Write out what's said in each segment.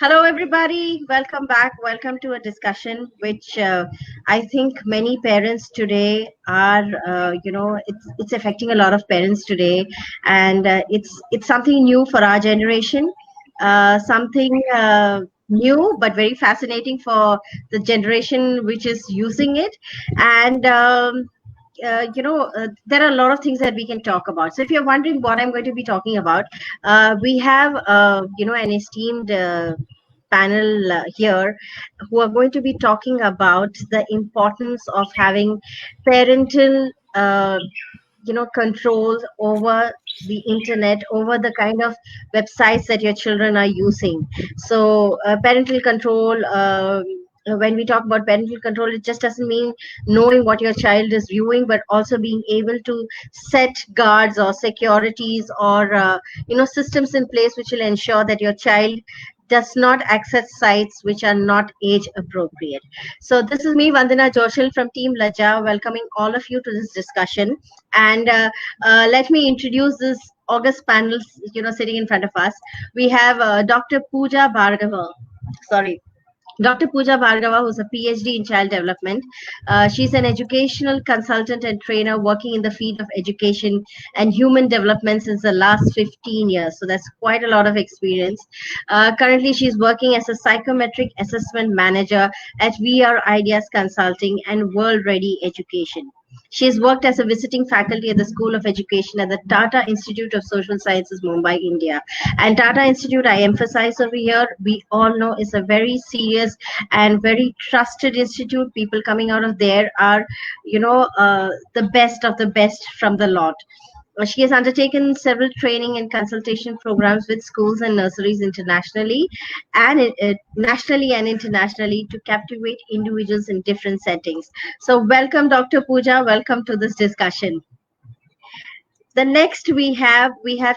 Hello, everybody. Welcome back. Welcome to a discussion which I think many parents today are, it's affecting a lot of parents today, and it's something new for our generation, something new but very fascinating for the generation which is using it, and. There are a lot of things that we can talk about. So, if you're wondering what I'm going to be talking about, we have, an esteemed panel here who are going to be talking about the importance of having parental control over the internet, over the kind of websites that your children are using. So parental control, when we talk about parental control, it just doesn't mean knowing what your child is viewing, but also being able to set guards or securities or systems in place which will ensure that your child does not access sites which are not age appropriate. So this is me, Vandana Joshil from Team Laja, welcoming all of you to this discussion. And let me introduce this August panel, sitting in front of us. We have Dr. Pooja Bhargava. Sorry, Dr. Pooja Bhargava, who's a PhD in child development. She's an educational consultant and trainer working in the field of education and human development since the last 15 years. So that's quite a lot of experience. Currently, she's working as a psychometric assessment manager at VR Ideas Consulting and World Ready Education. She has worked as a visiting faculty at the School of Education at the Tata Institute of Social Sciences, Mumbai, India. And Tata Institute, I emphasize over here, we all know is a very serious and very trusted institute. People coming out of there are, the best of the best from the lot. She has undertaken several training and consultation programs with schools and nurseries internationally and nationally and internationally to captivate individuals in different settings. So welcome, Dr. Pooja. Welcome to this discussion. The next we have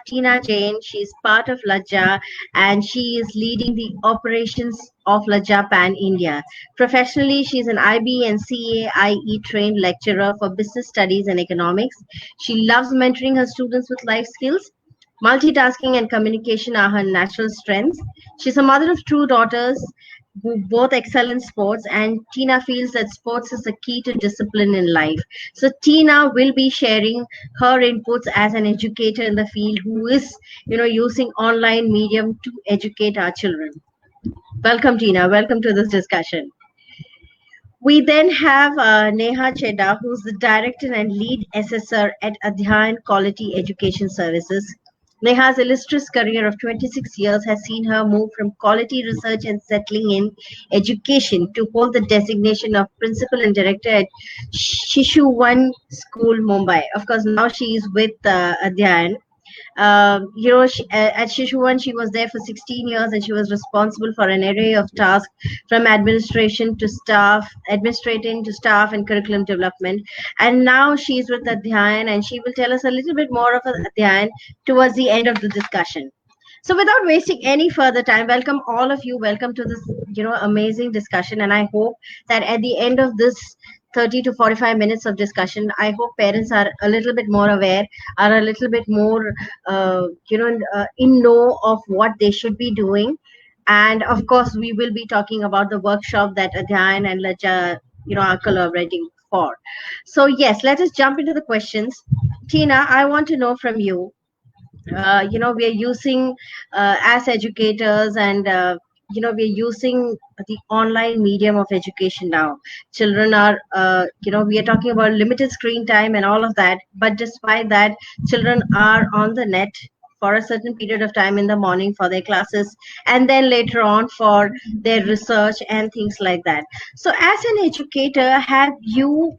Tina Jain. She's part of Laja and she is leading the operations of Laja Pan India. Professionally, she's an IB and CAIE trained lecturer for business studies and economics. She loves mentoring her students with life skills. Multitasking and communication are her natural strengths. She's a mother of two daughters who both excel in sports, and Tina feels that sports is the key to discipline in life. So Tina will be sharing her inputs as an educator in the field who is, using online medium to educate our children. Welcome, Tina. Welcome to this discussion. We then have Neha Chedda, who's the director and lead assessor at Adhyan Quality Education Services. Neha's illustrious career of 26 years has seen her move from quality research and settling in education to hold the designation of principal and director at Shishu One School, Mumbai. Of course, now she is with Adhyan. At Shishuvan, she was there for 16 years and she was responsible for an array of tasks from administrating to staff and curriculum development. And now she's with Adhyan and she will tell us a little bit more of Adhyan towards the end of the discussion. So without wasting any further time, welcome all of you. Welcome to this, amazing discussion. And I hope that at the end of this 30 to 45 minutes of discussion, I hope parents are a little bit more aware, are a little bit more, in know of what they should be doing. And of course, we will be talking about the workshop that Adhyan and Laja, are collaborating for. So yes, let us jump into the questions. Tina, I want to know from you. We are using as educators and we're using the online medium of education now. Children are we are talking about limited screen time and all of that, but despite that, children are on the net for a certain period of time in the morning for their classes and then later on for their research and things like that. So as an educator, have you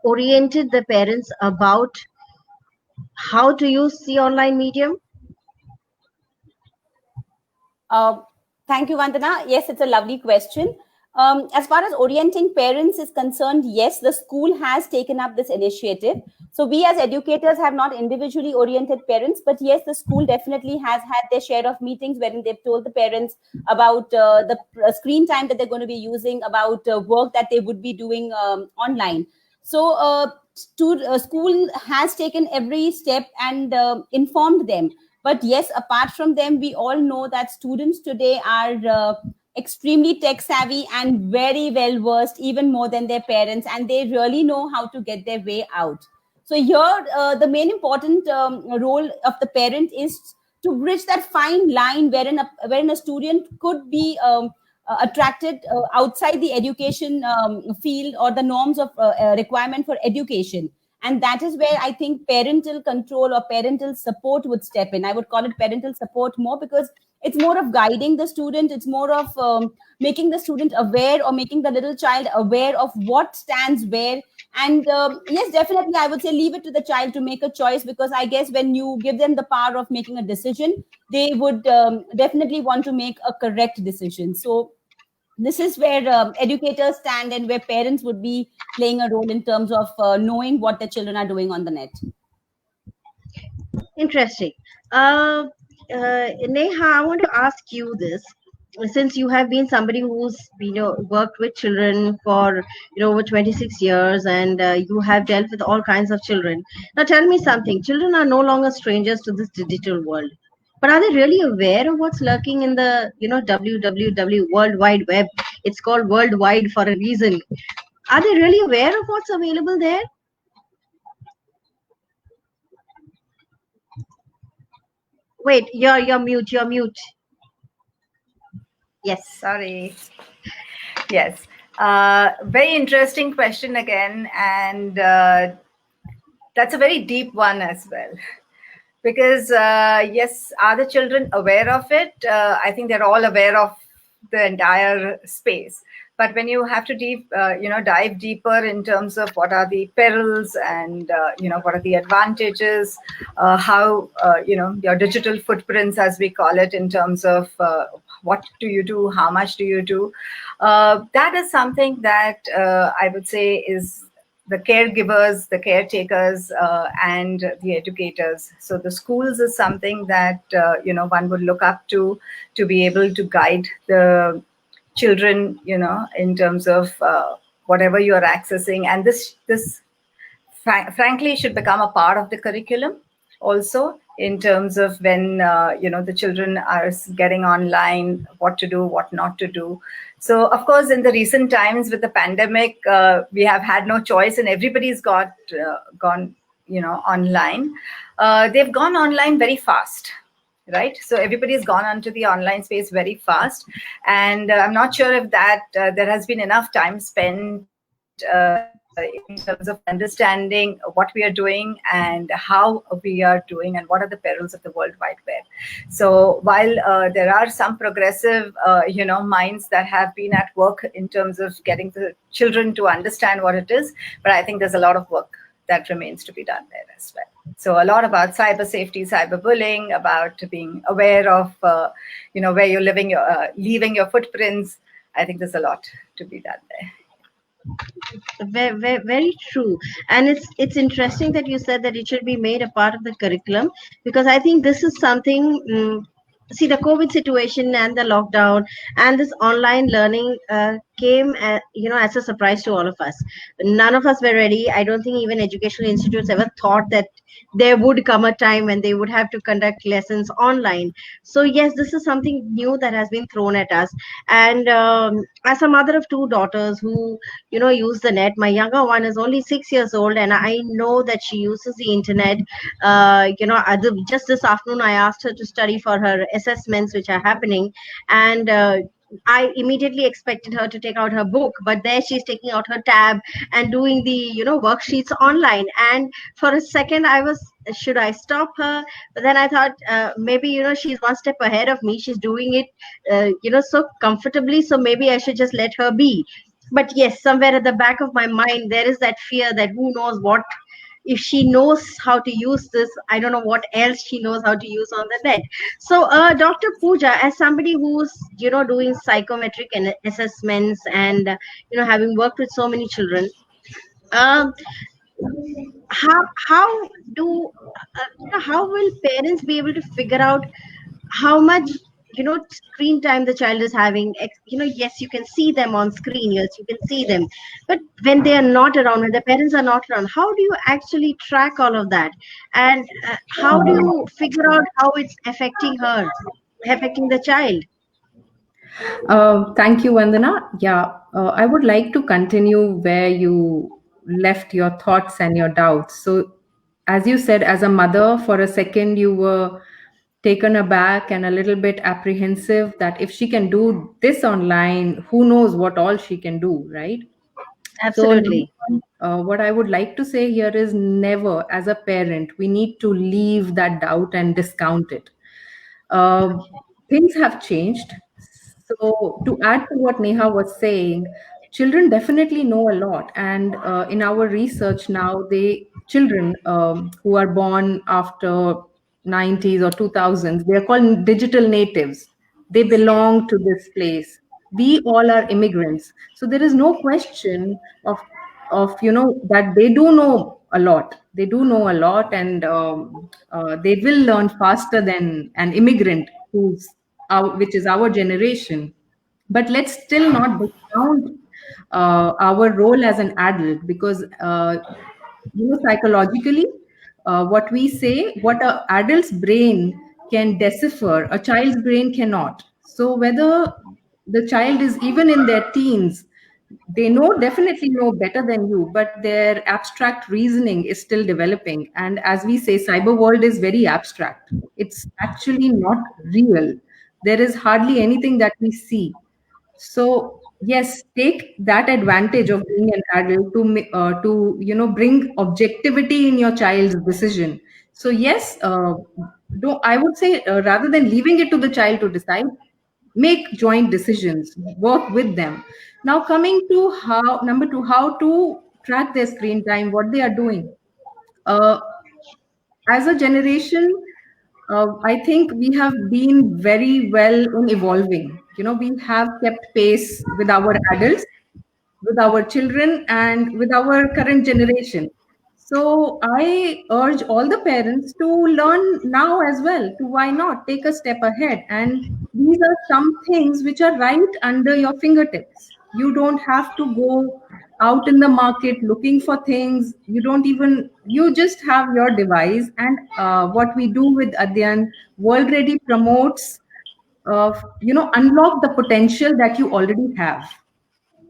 oriented the parents about how to use the online medium? Thank you, Vandana. Yes, it's a lovely question. As far as orienting parents is concerned, yes, the school has taken up this initiative. So we as educators have not individually oriented parents, but yes, the school definitely has had their share of meetings wherein they've told the parents about the screen time that they're going to be using, about work that they would be doing online. So school has taken every step and informed them But yes, apart from them, we all know that students today are extremely tech savvy and very well versed, even more than their parents, and they really know how to get their way out. So here, the main important role of the parent is to bridge that fine line wherein a student could be attracted outside the education field or the norms of requirement for education. And that is where I think parental control or parental support would step in. I would call it parental support more, because it's more of guiding the student. It's more of making the student aware, or making the little child aware of what stands where. And yes, definitely I would say leave it to the child to make a choice, because I guess when you give them the power of making a decision, they would definitely want to make a correct decision. So this is where educators stand, and where parents would be playing a role in terms of knowing what their children are doing on the net. Interesting. Uh, Neha, I want to ask you this. Since you have been somebody who's worked with children for over 26 years, and you have dealt with all kinds of children. Now tell me something. Children are no longer strangers to this digital world. But are they really aware of what's lurking in the www World Wide Web? It's called worldwide for a reason. Are they really aware of what's available there? Wait, you're mute. You're mute. Yes. Sorry. Yes. Very interesting question again. And that's a very deep one as well. Because, yes, are the children aware of it? I think they're all aware of the entire space. But when you have to dive deeper in terms of what are the perils and, what are the advantages, how, your digital footprints, as we call it, in terms of what do you do, how much do you do, that is something that I would say is the caregivers, the caretakers, and the educators. So the schools is something that one would look up to be able to guide the children, in terms of whatever you are accessing. And this frankly should become a part of the curriculum also, in terms of when the children are getting online, what to do, what not to do. So of course, in the recent times with the pandemic, we have had no choice, and everybody's gone online. They've gone online very fast, right? So everybody's gone onto the online space very fast, and I'm not sure if that there has been enough time spent in terms of understanding what we are doing and how we are doing and what are the perils of the World Wide Web. So while there are some progressive minds that have been at work in terms of getting the children to understand what it is, but I think there's a lot of work that remains to be done there as well. So a lot about cyber safety, cyberbullying, about being aware of where you're leaving your footprints. I think there's a lot to be done there. Very true. And it's interesting that you said that it should be made a part of the curriculum, because I think this is something. See, the COVID situation and the lockdown and this online learning came as a surprise to all of us. None of us were ready. I don't think even educational institutes ever thought that there would come a time when they would have to conduct lessons online. So yes, this is something new that has been thrown at us. And as a mother of two daughters who use the net, my younger one is only 6 years old, and I know that she uses the internet. Just this afternoon I asked her to study for her assessments which are happening, and I immediately expected her to take out her book, but there she's taking out her tab and doing the worksheets online. And for a second I was, should I stop her? But then I thought maybe she's one step ahead of me, she's doing it so comfortably, so maybe I should just let her be. But yes, somewhere at the back of my mind there is that fear that who knows what, if she knows how to use this, I don't know what else she knows how to use on the net. So Dr. Pooja, as somebody who's doing psychometric assessments and having worked with so many children, um, how do how will parents be able to figure out how much screen time the child is having. Yes, you can see them on screen, yes, you can see them, but when they are not around, when the parents are not around, how do you actually track all of that? And how do you figure out how it's affecting the child? Thank you, Vandana. Yeah, I would like to continue where you left your thoughts and your doubts. So, as you said, as a mother, for a second you were taken aback and a little bit apprehensive that if she can do this online, who knows what all she can do, right? So, number Absolutely. one, what I would like to say here is never, as a parent, we need to leave that doubt and discount it. Uh, Things have changed. So, to add to what Neha was saying, children definitely know a lot. And in our research now, children who are born after 90s or 2000s, they are called digital natives. They belong to this place. We all are immigrants. So there is no question of that they do know a lot. They do know a lot, and they will learn faster than an immigrant which is our generation. But let's still not discount our role as an adult, because psychologically, what we say, what a adult's brain can decipher, a child's brain cannot. So whether the child is even in their teens, they definitely know better than you, but their abstract reasoning is still developing. And as we say, cyber world is very abstract. It's actually not real. There is hardly anything that we see. So yes, take that advantage of being an adult to bring objectivity in your child's decision. So yes, do I would say, rather than leaving it to the child to decide, make joint decisions, work with them. Now coming to how number two, how to track their screen time, what they are doing. Uh, as a generation, I think we have been very well in evolving. We have kept pace with our adults, with our children, and with our current generation. So I urge all the parents to learn now as well. To why not take a step ahead? And these are some things which are right under your fingertips. You don't have to go out in the market looking for things. You just have your device. And what we do with Adyan, World Ready promotes, unlock the potential that you already have.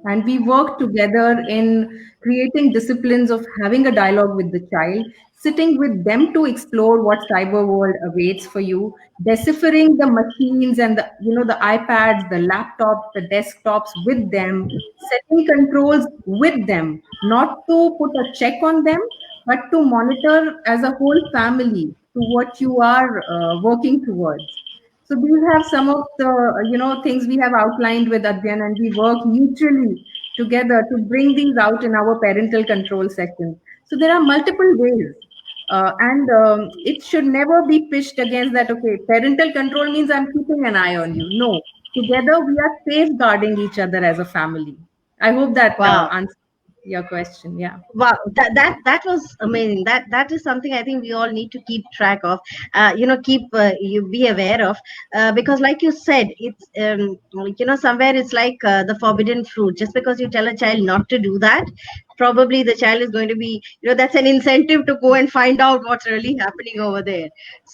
And we work together in creating disciplines of having a dialogue with the child, sitting with them to explore what cyber world awaits for you, deciphering the machines and the iPads, the laptops, the desktops with them, setting controls with them, not to put a check on them, but to monitor as a whole family to what you are working towards. So these have some of the things we have outlined with Adyan, and we work mutually together to bring these out in our parental control section. So there are multiple ways, and it should never be pitched against that. Okay, parental control means I'm keeping an eye on you. No, together we are safeguarding each other as a family. I hope that Wow. answers your question. Yeah. Wow, that was amazing. That is something I think we all need to keep track of. Keep you be aware of, because, like you said, it's somewhere it's like the forbidden fruit. Just because you tell a child not to do that, probably the child is going to be, that's an incentive to go and find out what's really happening over there.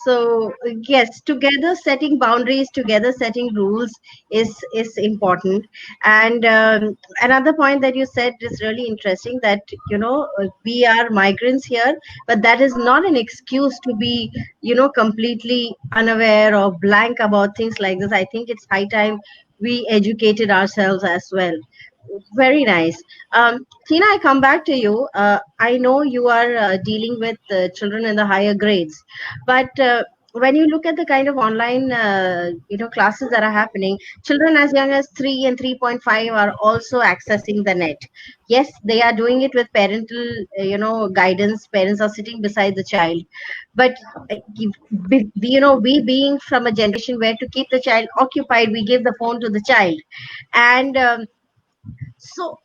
So yes, together setting boundaries, together setting rules is important. And another point that you said is really interesting, that we are migrants here, but that is not an excuse to be completely unaware or blank about things like this. I think it's high time we educated ourselves as well. Very nice. Tina, I come back to you. I know you are dealing with children in the higher grades, but when you look at the kind of online, classes that are happening, children as young as 3 and 3.5 are also accessing the net. Yes, they are doing it with parental, guidance. Parents are sitting beside the child, but we being from a generation where to keep the child occupied, we give the phone to the child, and so,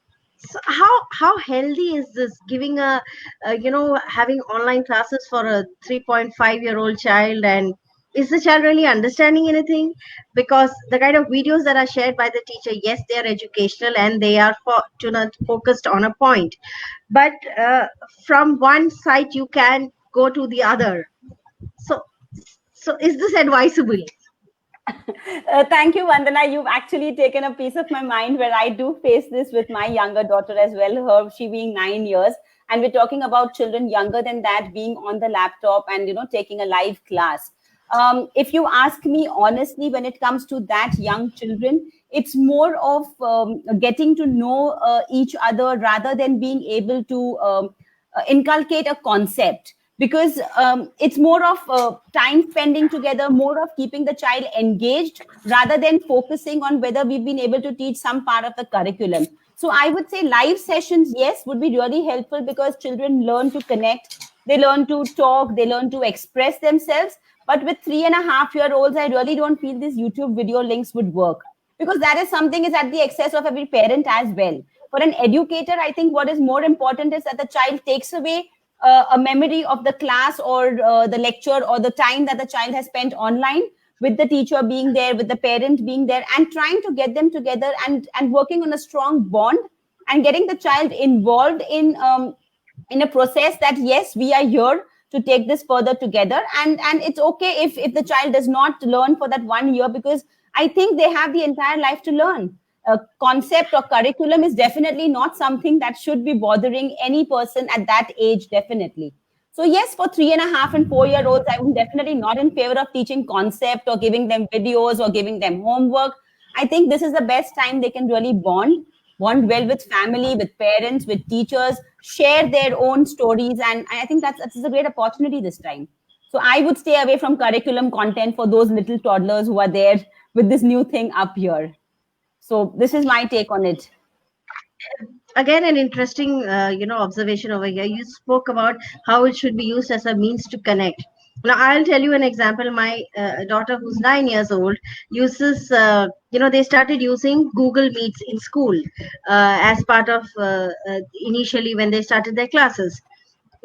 how healthy is this, giving having online classes for a 3.5-year-old child, and is the child really understanding anything? Because the kind of videos that are shared by the teacher, yes, they are educational and they are focused on a point, but from one site you can go to the other. So, so is this advisable? Thank you, Vandana. You've actually taken a piece of my mind where I do face this with my younger daughter as well, her she being 9 years. And we're talking about children younger than that being on the laptop and taking a live class. If you ask me honestly, when it comes to that young children, it's more of getting to know each other rather than being able to inculcate a concept, because it's more of time spending together, more of keeping the child engaged rather than focusing on whether we've been able to teach some part of the curriculum. So I would say live sessions, yes, would be really helpful, because children learn to connect, they learn to talk, they learn to express themselves. But with 3.5-year-olds, I really don't feel these YouTube video links would work, because that is something is at the excess of every parent as well. For an educator, I think what is more important is that the child takes away a memory of the class or the lecture or the time that the child has spent online, with the teacher being there, with the parent being there, and trying to get them together and working on a strong bond, and getting the child involved in a process that yes, we are here to take this further together. And it's okay if the child does not learn for that 1 year, because I think they have the entire life to learn. A concept or curriculum is definitely not something that should be bothering any person at that age, definitely. So yes, for 3.5 and 4-year-olds, I'm definitely not in favor of teaching concept or giving them videos or giving them homework. I think this is the best time they can really bond well with family, with parents, with teachers, share their own stories. And I think that's a great opportunity this time. So I would stay away from curriculum content for those little toddlers who are there with this new thing up here. So this is my take on it. Again, an interesting observation over here. You spoke about how it should be used as a means to connect. Now I'll tell you an example. My daughter, who's 9 years old, uses they started using Google Meets in school as part of initially when they started their classes.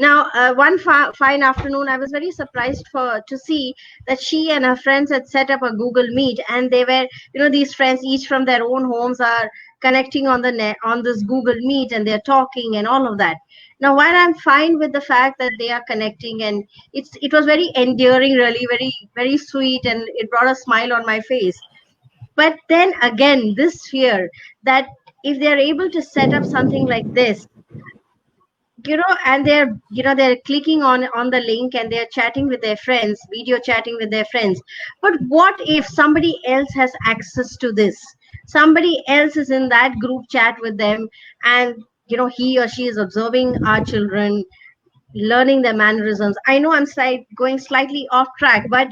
Now, one fine afternoon, I was very surprised to see that she and her friends had set up a Google Meet, and they were, these friends, each from their own homes, are connecting on the net on this Google Meet, and they're talking and all of that. Now, while I'm fine with the fact that they are connecting, and it was very endearing, really, very very sweet, and it brought a smile on my face. But then again, this fear that if they are able to set up something like this, and they're clicking on the link, and they're chatting with their friends, video chatting with their friends. But what if somebody else has access to this? Somebody else is in that group chat with them, and he or she is observing our children, learning their mannerisms. I know I'm going slightly off track, but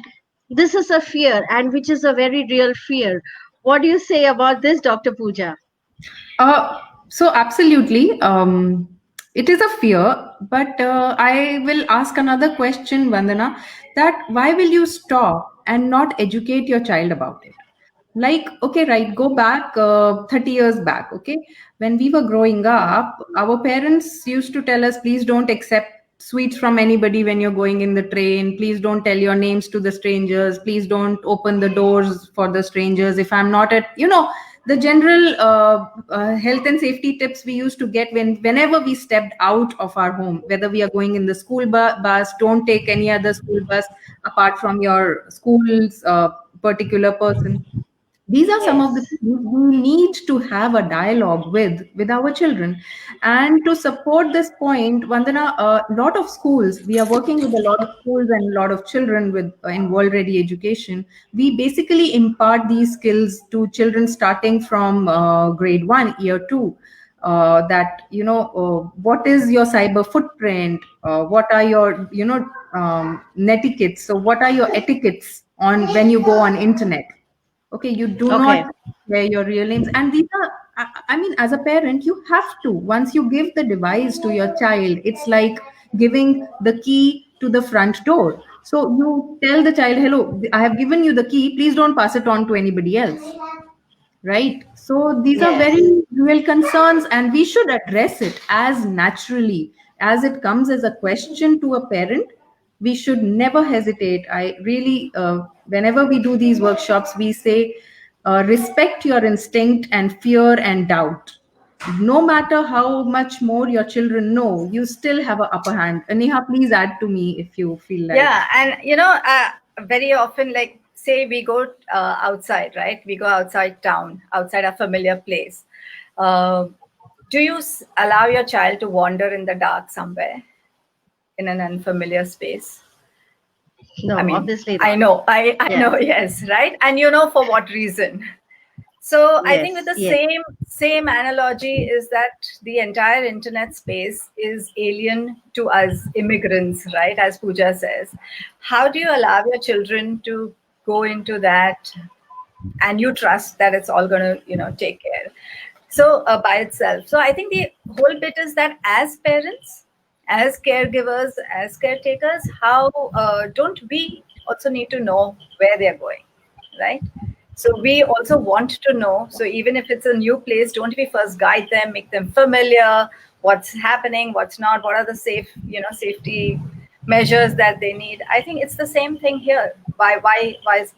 this is a fear, and which is a very real fear. What do you say about this, Dr. Pooja? So absolutely, it is a fear, but I will ask another question, Vandana, that why will you stop and not educate your child about it? Like, okay, right, go back 30 years back, okay? When we were growing up, our parents used to tell us, please don't accept sweets from anybody when you're going in the train. Please don't tell your names to the strangers. Please don't open the doors for the strangers. If I'm not at, the general health and safety tips we used to get whenever we stepped out of our home, whether we are going in the school bus, don't take any other school bus apart from your school's particular person. These are some of the Yes. things we need to have a dialogue with our children. And to support this point, Vandana, a lot of schools, we are working with a lot of schools and a lot of children with in world ready education. We basically impart these skills to children starting from grade 1, year 2. That what is your cyber footprint, what are your netiquettes, so what are your etiquettes on when you go on internet. Okay, you do Okay. not share your real names. And these are, I mean, as a parent, you have to, once you give the device to your child, it's like giving the key to the front door. So you tell the child, hello, I have given you the key, please don't pass it on to anybody else. Right? So these are Yes. very real concerns, and we should address it as naturally as it comes as a question to a parent. we should never hesitate. I really, whenever we do these workshops, we say, respect your instinct and fear and doubt. No matter how much more your children know, you still have an upper hand. Neha, please add to me if you feel like. Yeah, and very often, like say we go outside, right? We go outside town, outside a familiar place. Uh, do you allow your child to wander in the dark somewhere in an unfamiliar space? I No, mean, obviously I not. know, I Yes, know, yes, right? And you know for what reason. So I think with yes, the yes, same analogy is that the entire internet space is alien to us immigrants, right? As Pooja says, how do you allow your children to go into that, and you trust that it's all going to take care? So by itself. So I think the whole bit is that as parents, as caregivers, as caretakers, how don't we also need to know where they're going, right? So we also want to know. So even if it's a new place, don't we first guide them, make them familiar, what's happening, what's not, what are the safety measures that they need. I think it's the same thing here. Why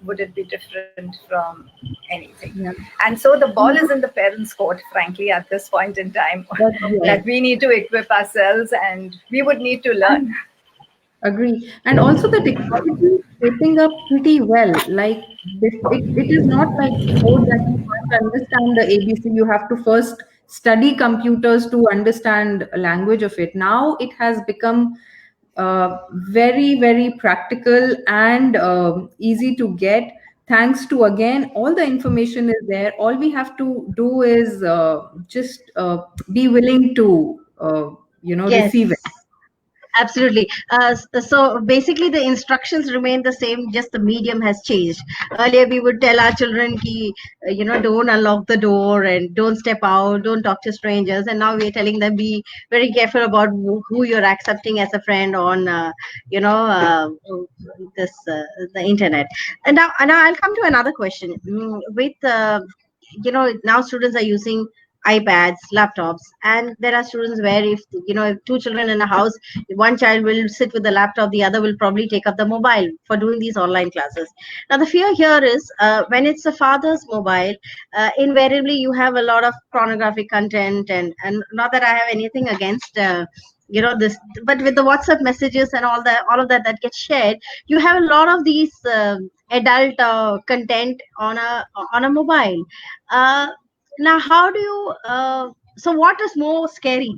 would it be different from anything? Yeah. And so the ball is in the parents' court, frankly, at this point in time, But that yes. we need to equip ourselves and we would need to learn. Agree. And also the technology is shaping up pretty well. Like it is not like before that you have to understand the ABC. You have to first study computers to understand a language of it. Now it has become very, very practical and easy to get. Thanks to, again, all the information is there. All we have to do is just be willing to, yes. receive it. Absolutely. So basically, the instructions remain the same, just the medium has changed. Earlier, we would tell our children, ki, don't unlock the door and don't step out, don't talk to strangers. And now we're telling them, be very careful about who you're accepting as a friend on, this the internet. And now I'll come to another question. With now students are using iPads, laptops, and there are students where if two children in a house, one child will sit with the laptop, the other will probably take up the mobile for doing these online classes. Now the fear here is when it's the father's mobile, invariably you have a lot of pornographic content, and not that I have anything against this, but with the WhatsApp messages and all of that gets shared, you have a lot of these adult content on a mobile. uh, Now how do you so what is more scary?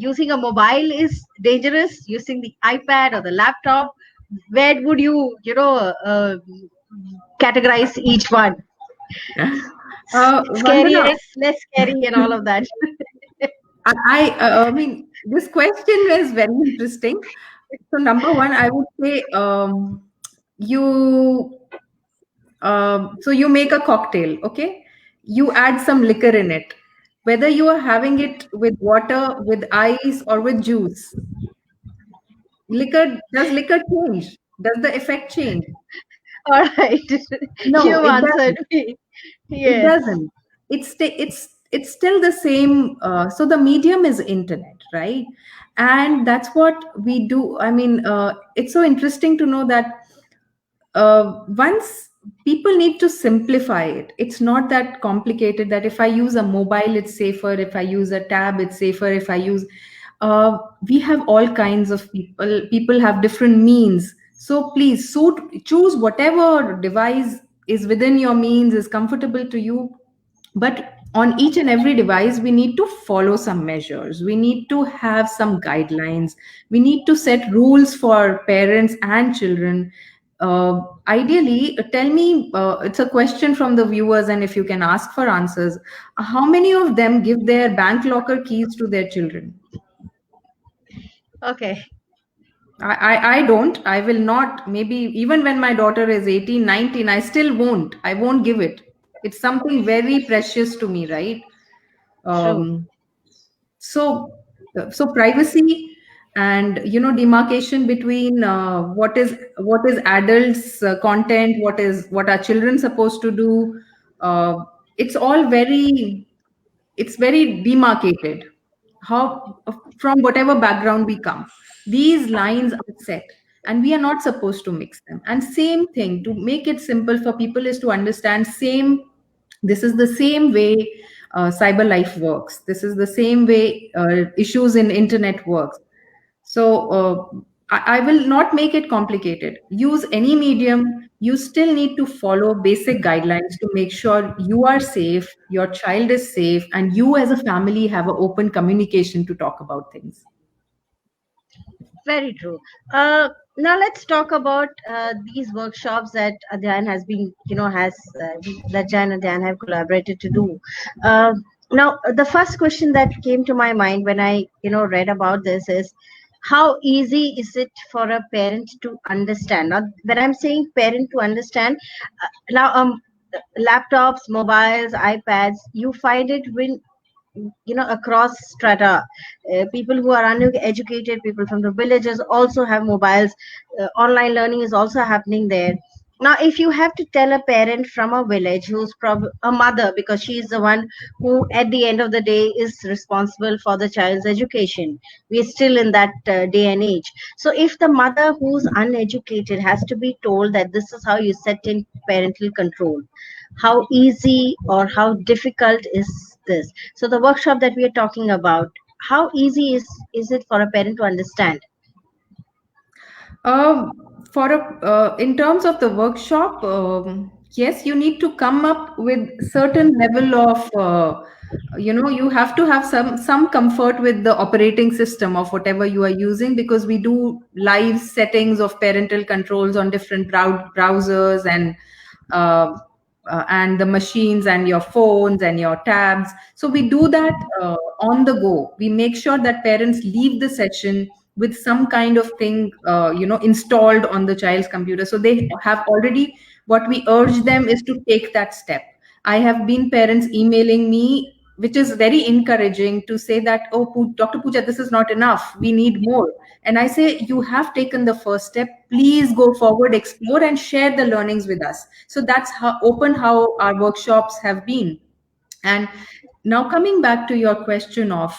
Using a mobile is dangerous, using the iPad or the laptop, where would categorize each one? Vandana, Scariest, less scary, and all of that. I mean, this question is very interesting. So, number one, I would say, you so you make a cocktail, okay? You add some liquor in it. Whether you are having it with water, with ice, or with juice, liquor change? Does the effect change? All right. No, You've it answered doesn't. me. It Yes. doesn't. It's still the same. So the medium is internet, right? And that's what we do. I mean, it's so interesting to know that once people need to simplify it, it's not that complicated. That if I use a mobile, it's safer. If I use a tab, it's safer. If I use, we have all kinds of people. People have different means. So please choose whatever device is within your means, is comfortable to you. But on each and every device, we need to follow some measures. We need to have some guidelines. We need to set rules for parents and children. Ideally, tell me, it's a question from the viewers, and if you can ask for answers, how many of them give their bank locker keys to their children? Okay. I don't. I will not. Maybe even when my daughter is 18, 19, I still won't. I won't give it. It's something very precious to me, right? True. Um, so privacy and demarcation between what is adults content, what are children supposed to do. uh, it's all very, it's very demarcated. how, from whatever background we come, these lines are set, and we are not supposed to mix them. And same thing, to make it simple for people, is to understand same, this is the same way cyber life works, this is the same way issues in internet works. So I will not make it complicated. Use any medium. You still need to follow basic guidelines to make sure you are safe, your child is safe, and you as a family have an open communication to talk about things. Very true. Now let's talk about these workshops that Adyan has been, that Jan and Adyan have collaborated to do. Now, the first question that came to my mind when I, read about this is, how easy is it for a parent to understand? Now, when I'm saying parent to understand, now laptops, mobiles, iPads, you find it when across strata, people who are uneducated, people from the villages also have mobiles. Online learning is also happening there. Now if you have to tell a parent from a village, who's probably a mother, because she is the one who at the end of the day is responsible for the child's education, we're still in that day and age. So if the mother who's uneducated has to be told that this is how you set in parental control, how easy or how difficult is this? So the workshop that we are talking about, how easy is it for a parent to understand? For in terms of the workshop, yes, you need to come up with certain level of, you have to have some comfort with the operating system of whatever you are using, because we do live settings of parental controls on different browsers uh, and the machines and your phones and your tabs. So we do that on the go. We make sure that parents leave the session with some kind of thing installed on the child's computer, so they have already, what we urge them is to take that step. I have been parents emailing me, which is very encouraging, to say that, oh, Dr. Pooja, this is not enough, we need more. And I say, you have taken the first step, please go forward, explore, and share the learnings with us. So that's how open how our workshops have been. And now, coming back to your question of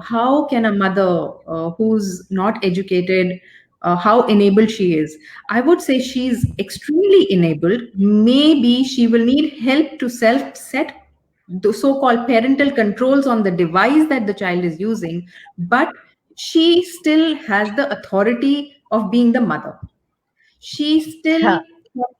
how can a mother who's not educated, how enabled she is, I would say she's extremely enabled. Maybe she will need help to self set the so-called parental controls on the device that the child is using, but she still has the authority of being the mother. She still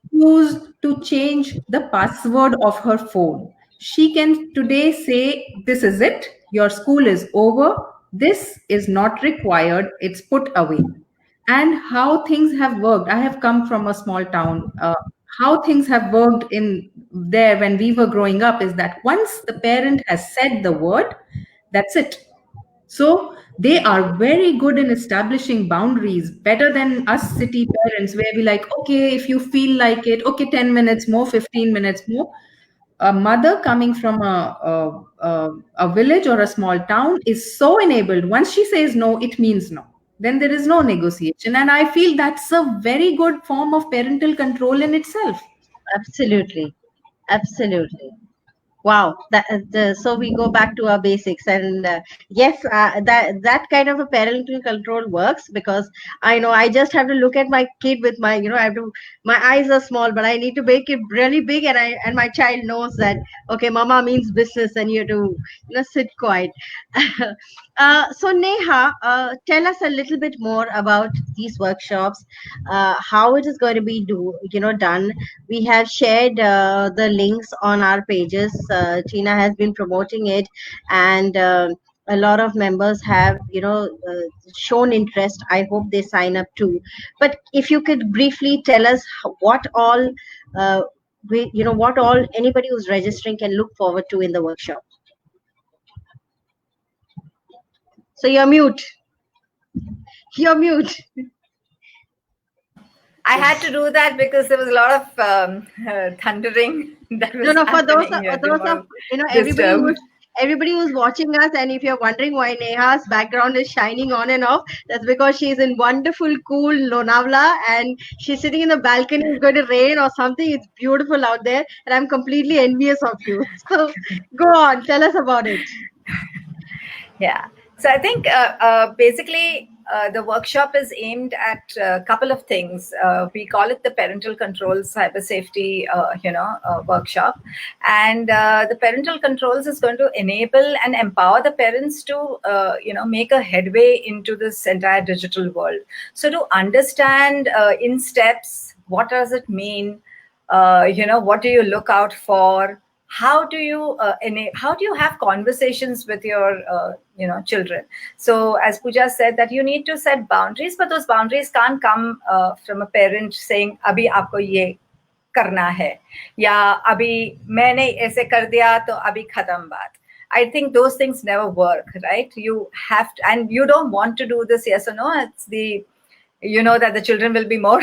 choose to change the password of her phone. She can today say, this is it, your school is over, this is not required, it's put away. And how things have worked, I have come from a small town. How things have worked in there when we were growing up is that once the parent has said the word, that's it. So they are very good in establishing boundaries, better than us city parents, where we like, okay, if you feel like it, okay, 10 minutes more, 15 minutes more. A mother coming from a village or a small town is so enabled. Once she says no, it means no. Then there is no negotiation. And I feel that's a very good form of parental control in itself. Absolutely. Absolutely. Wow, so we go back to our basics, and yes, that kind of a parental control works, because I know I just have to look at my kid with my, I have to, my eyes are small, but I need to make it really big, and my child knows that, okay, mama means business, and you have to, sit quiet. So Neha, tell us a little bit more about these workshops, how it is going to be done. We have shared the links on our pages. Tina has been promoting it, and a lot of members have shown interest. I hope they sign up too. But if you could briefly tell us what all what all anybody who's registering can look forward to in the workshop. So you're mute. You're mute. I had to do that because there was a lot of thundering that was No, for those happening here. of everybody who's watching us, and if you're wondering why Neha's background is shining on and off, that's because she's in wonderful, cool Lonavala, and she's sitting in the balcony. It's going to rain or something. It's beautiful out there, and I'm completely envious of you. So go on, tell us about it. Yeah. So I think basically the workshop is aimed at a couple of things. We call it the Parental Controls Cyber Safety, workshop, and the Parental Controls is going to enable and empower the parents to, make a headway into this entire digital world. So to understand in steps, what does it mean? What do you look out for? How do you how do you have conversations with your children? So as Pooja said, that you need to set boundaries, but those boundaries can't come from a parent saying abhi aapko ye करना है या अभी मैंने ऐसे कर दिया तो अभी खत्म बात. I think those things never work, right? You have to, and you don't want to do this yes or no. It's the, that the children will be more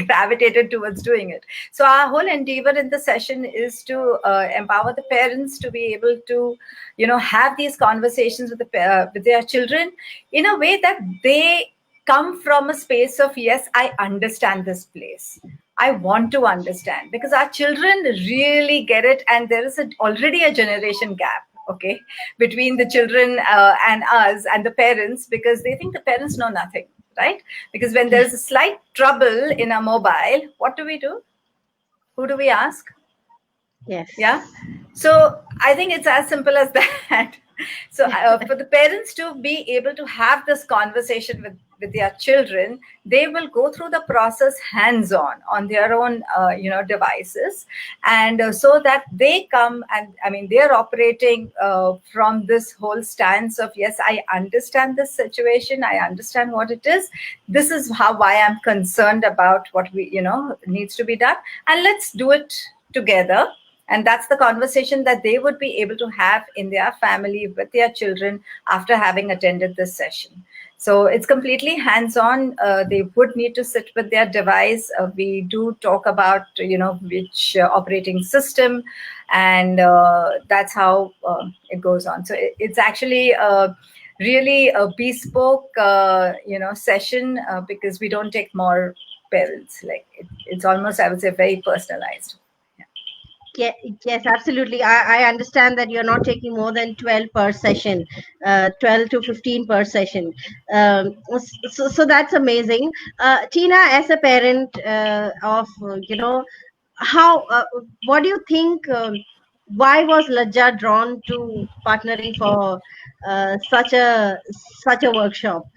gravitated towards doing it. So our whole endeavor in the session is to empower the parents to be able to, have these conversations with their children in a way that they come from a space of, yes, I understand this place. I want to understand, because our children really get it, and there is already a generation gap, okay, between the children and us and the parents, because they think the parents know nothing, right? Because when there's a slight trouble in a mobile, what do we do? Who do we ask? Yes. Yeah. So I think it's as simple as that. So for the parents to be able to have this conversation with their children, they will go through the process hands-on their own devices, and so that they come, and I mean they're operating from this whole stance of, yes, I understand this situation, I understand what it is, this is why I'm concerned about what we needs to be done, and let's do it together. And that's the conversation that they would be able to have in their family with their children after having attended this session. So it's completely hands-on. They would need to sit with their device. We do talk about, which operating system, and that's how it goes on. So it's actually really a bespoke, session, because we don't take more parents. Like it's almost, I would say, very personalized. Yes, absolutely. I understand that you're not taking more than 12 per session, 12 to 15 per session. So that's amazing. Tina, as a parent of, how, what do you think? Why was Laja drawn to partnering for such a workshop?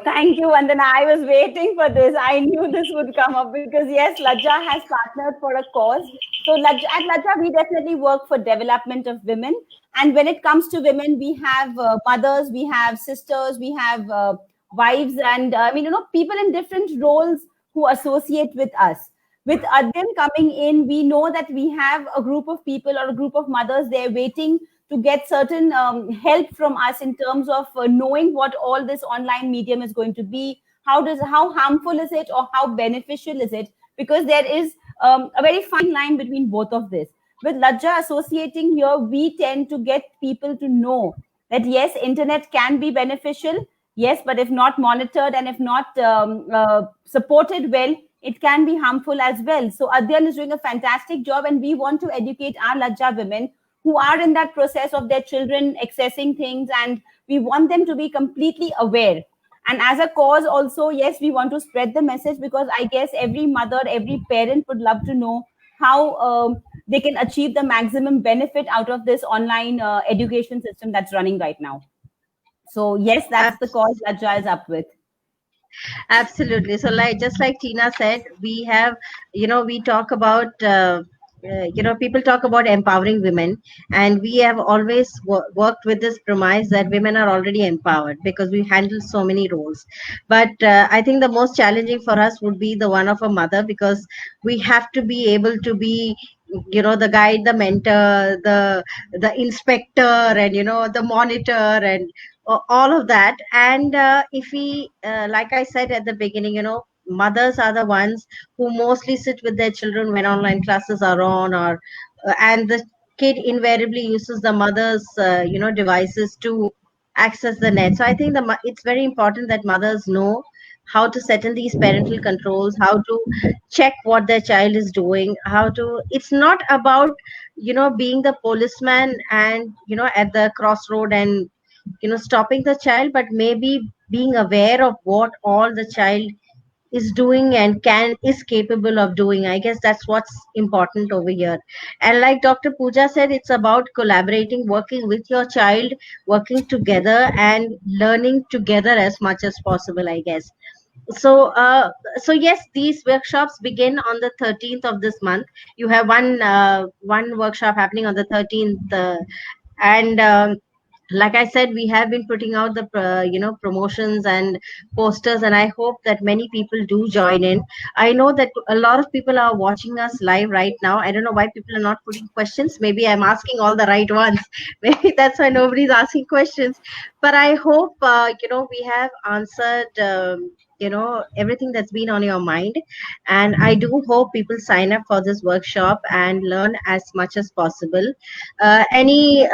Thank you, Vandana. I was waiting for this. I knew this would come up because, yes, Laja has partnered for a cause. So at Laja, we definitely work for development of women. And when it comes to women, we have mothers, we have sisters, we have wives, and people in different roles who associate with us. With Adyan coming in, we know that we have a group of people or a group of mothers there waiting to get certain help from us in terms of knowing what all this online medium is going to be, how harmful is it or how beneficial is it, because there is a very fine line between both of this. With Laja associating here, we tend to get people to know that yes, internet can be beneficial, yes, but if not monitored and if not supported well, it can be harmful as well. So Adyan is doing a fantastic job, and we want to educate our Laja women who are in that process of their children accessing things, and we want them to be completely aware. And as a cause also, yes, we want to spread the message, because I guess every mother, every parent would love to know how they can achieve the maximum benefit out of this online education system that's running right now. So yes, that's the cause Laja is up with. Absolutely. So just like Tina said, we have, we talk about, people talk about empowering women, and we have always worked with this premise that women are already empowered because we handle so many roles. But I think the most challenging for us would be the one of a mother, because we have to be able to be, the guide, the mentor, the inspector, and the monitor, and all of that. And if we like I said at the beginning, mothers are the ones who mostly sit with their children when online classes are on, or and the kid invariably uses the mother's devices to access the net. So I think it's very important that mothers know how to set in these parental controls, how to check what their child is doing, how to, it's not about being the policeman and at the crossroad and stopping the child, but maybe being aware of what all the child is doing and is capable of doing. I guess that's what's important over here. And like Dr. Pooja said, it's about collaborating, working with your child, working together and learning together as much as possible, I guess. So yes, these workshops begin on the 13th of this month. You have one workshop happening on the 13th, and like I said, we have been putting out the promotions and posters, and I hope that many people do join in. I know that a lot of people are watching us live right now. I don't know why people are not putting questions. Maybe I'm asking all the right ones. Maybe that's why nobody's asking questions. But I hope we have answered everything that's been on your mind, and I do hope people sign up for this workshop and learn as much as possible. Any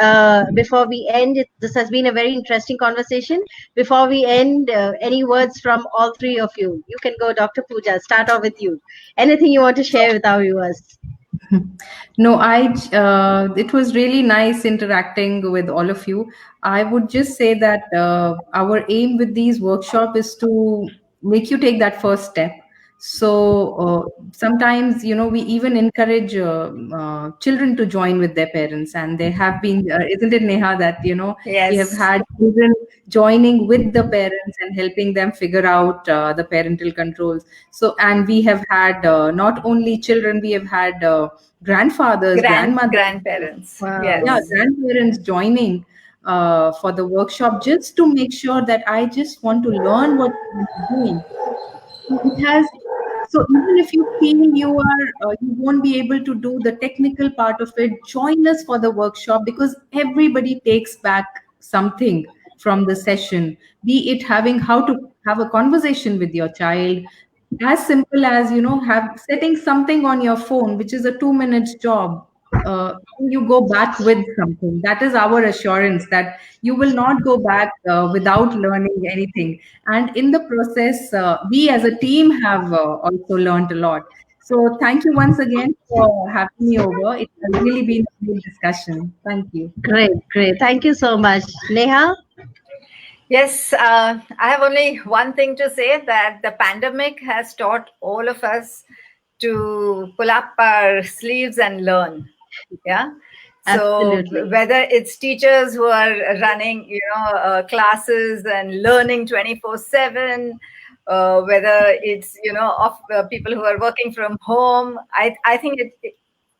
Before we end, this has been a very interesting conversation. Before we end, any words from all three of you? You can go, Dr. Pooja. Start off with you. Anything you want to share with our viewers? No, it was really nice interacting with all of you. I would just say that our aim with these workshops is to make you take that first step. So sometimes, we even encourage children to join with their parents, and there have been, isn't it, Neha, that we have Yes. had children joining with the parents and helping them figure out the parental controls. So, and we have had not only children, we have had grandfathers, grandmothers, Grandparents. Wow. yeah, Yes. grandparents joining for the workshop, just to make sure that I just want to learn what you're doing. So it has. So even if you feel you won't be able to do the technical part of it, join us for the workshop, because everybody takes back something from the session. Be it having how to have a conversation with your child, as simple as have setting something on your phone, which is a 2 minutes job. You go back with something. That is our assurance that you will not go back without learning anything. And in the process, we as a team have also learned a lot. So thank you once again for having me over. It has really been a good discussion. Thank you. Great, great. Thank you so much. Neha? Yes, I have only one thing to say, that the pandemic has taught all of us to pull up our sleeves and learn. Yeah. So Absolutely. whether it's teachers who are running, classes and learning 24/7, whether it's, of people who are working from home, I think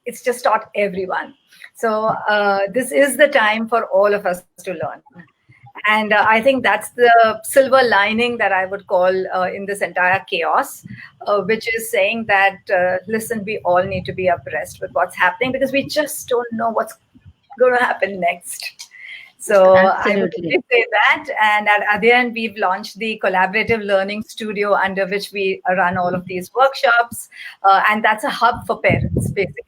it's just taught everyone. So this is the time for all of us to learn. And I think that's the silver lining that I would call in this entire chaos, which is saying that, listen, we all need to be abreast with what's happening, because we just don't know what's going to happen next. So I would Absolutely. say that. And at the end, we've launched the collaborative learning studio, under which we run all of these workshops. And that's a hub for parents, basically.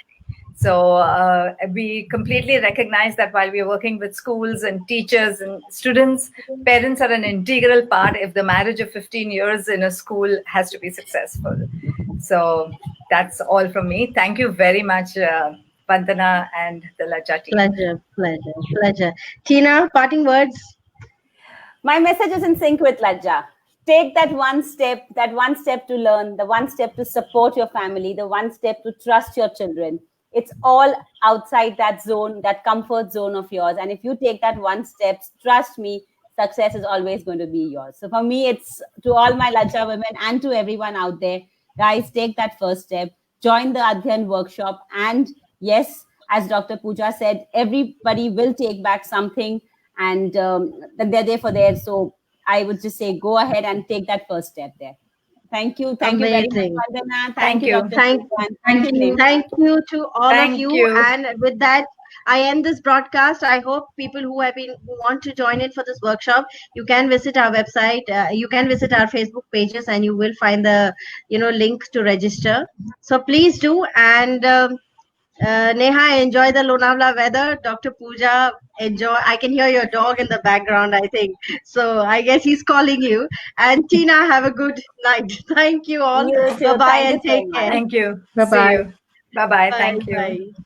So we completely recognize that while we're working with schools and teachers and students, parents are an integral part if the marriage of 15 years in a school has to be successful. So that's all from me. Thank you very much, Vandana and the Laja team. Pleasure. Tina, parting words? My message is in sync with Laja. Take that one step to learn, the one step to support your family, the one step to trust your children. It's all outside that zone, that comfort zone of yours. And if you take that one step, trust me, success is always going to be yours. So for me, it's to all my Laja women and to everyone out there, guys, take that first step, join the Adhyan workshop. And yes, as Dr. Pooja said, everybody will take back something, and they're there for there. So I would just say, go ahead and take that first step there. Thank you. Thank you very much, Amazing. Vandana. Thank Thank you, you. Dr. Thank Pooja. And Thank thank you, you. Neha. Thank you to all of Thank you. you. And with that, I end this broadcast. I hope people who want to join in for this workshop, you can visit our website. You can visit our Facebook pages, and you will find the link to register. So please do. And Neha, enjoy the Lonavala weather. Dr. Pooja, enjoy. I can hear your dog in the background, I think. So I guess he's calling you. And Tina, have a good night. Thank you all. You too. Bye bye Thank you and so take much. care. Thank you. Bye See bye. you. Bye-bye. Bye Thank you. bye.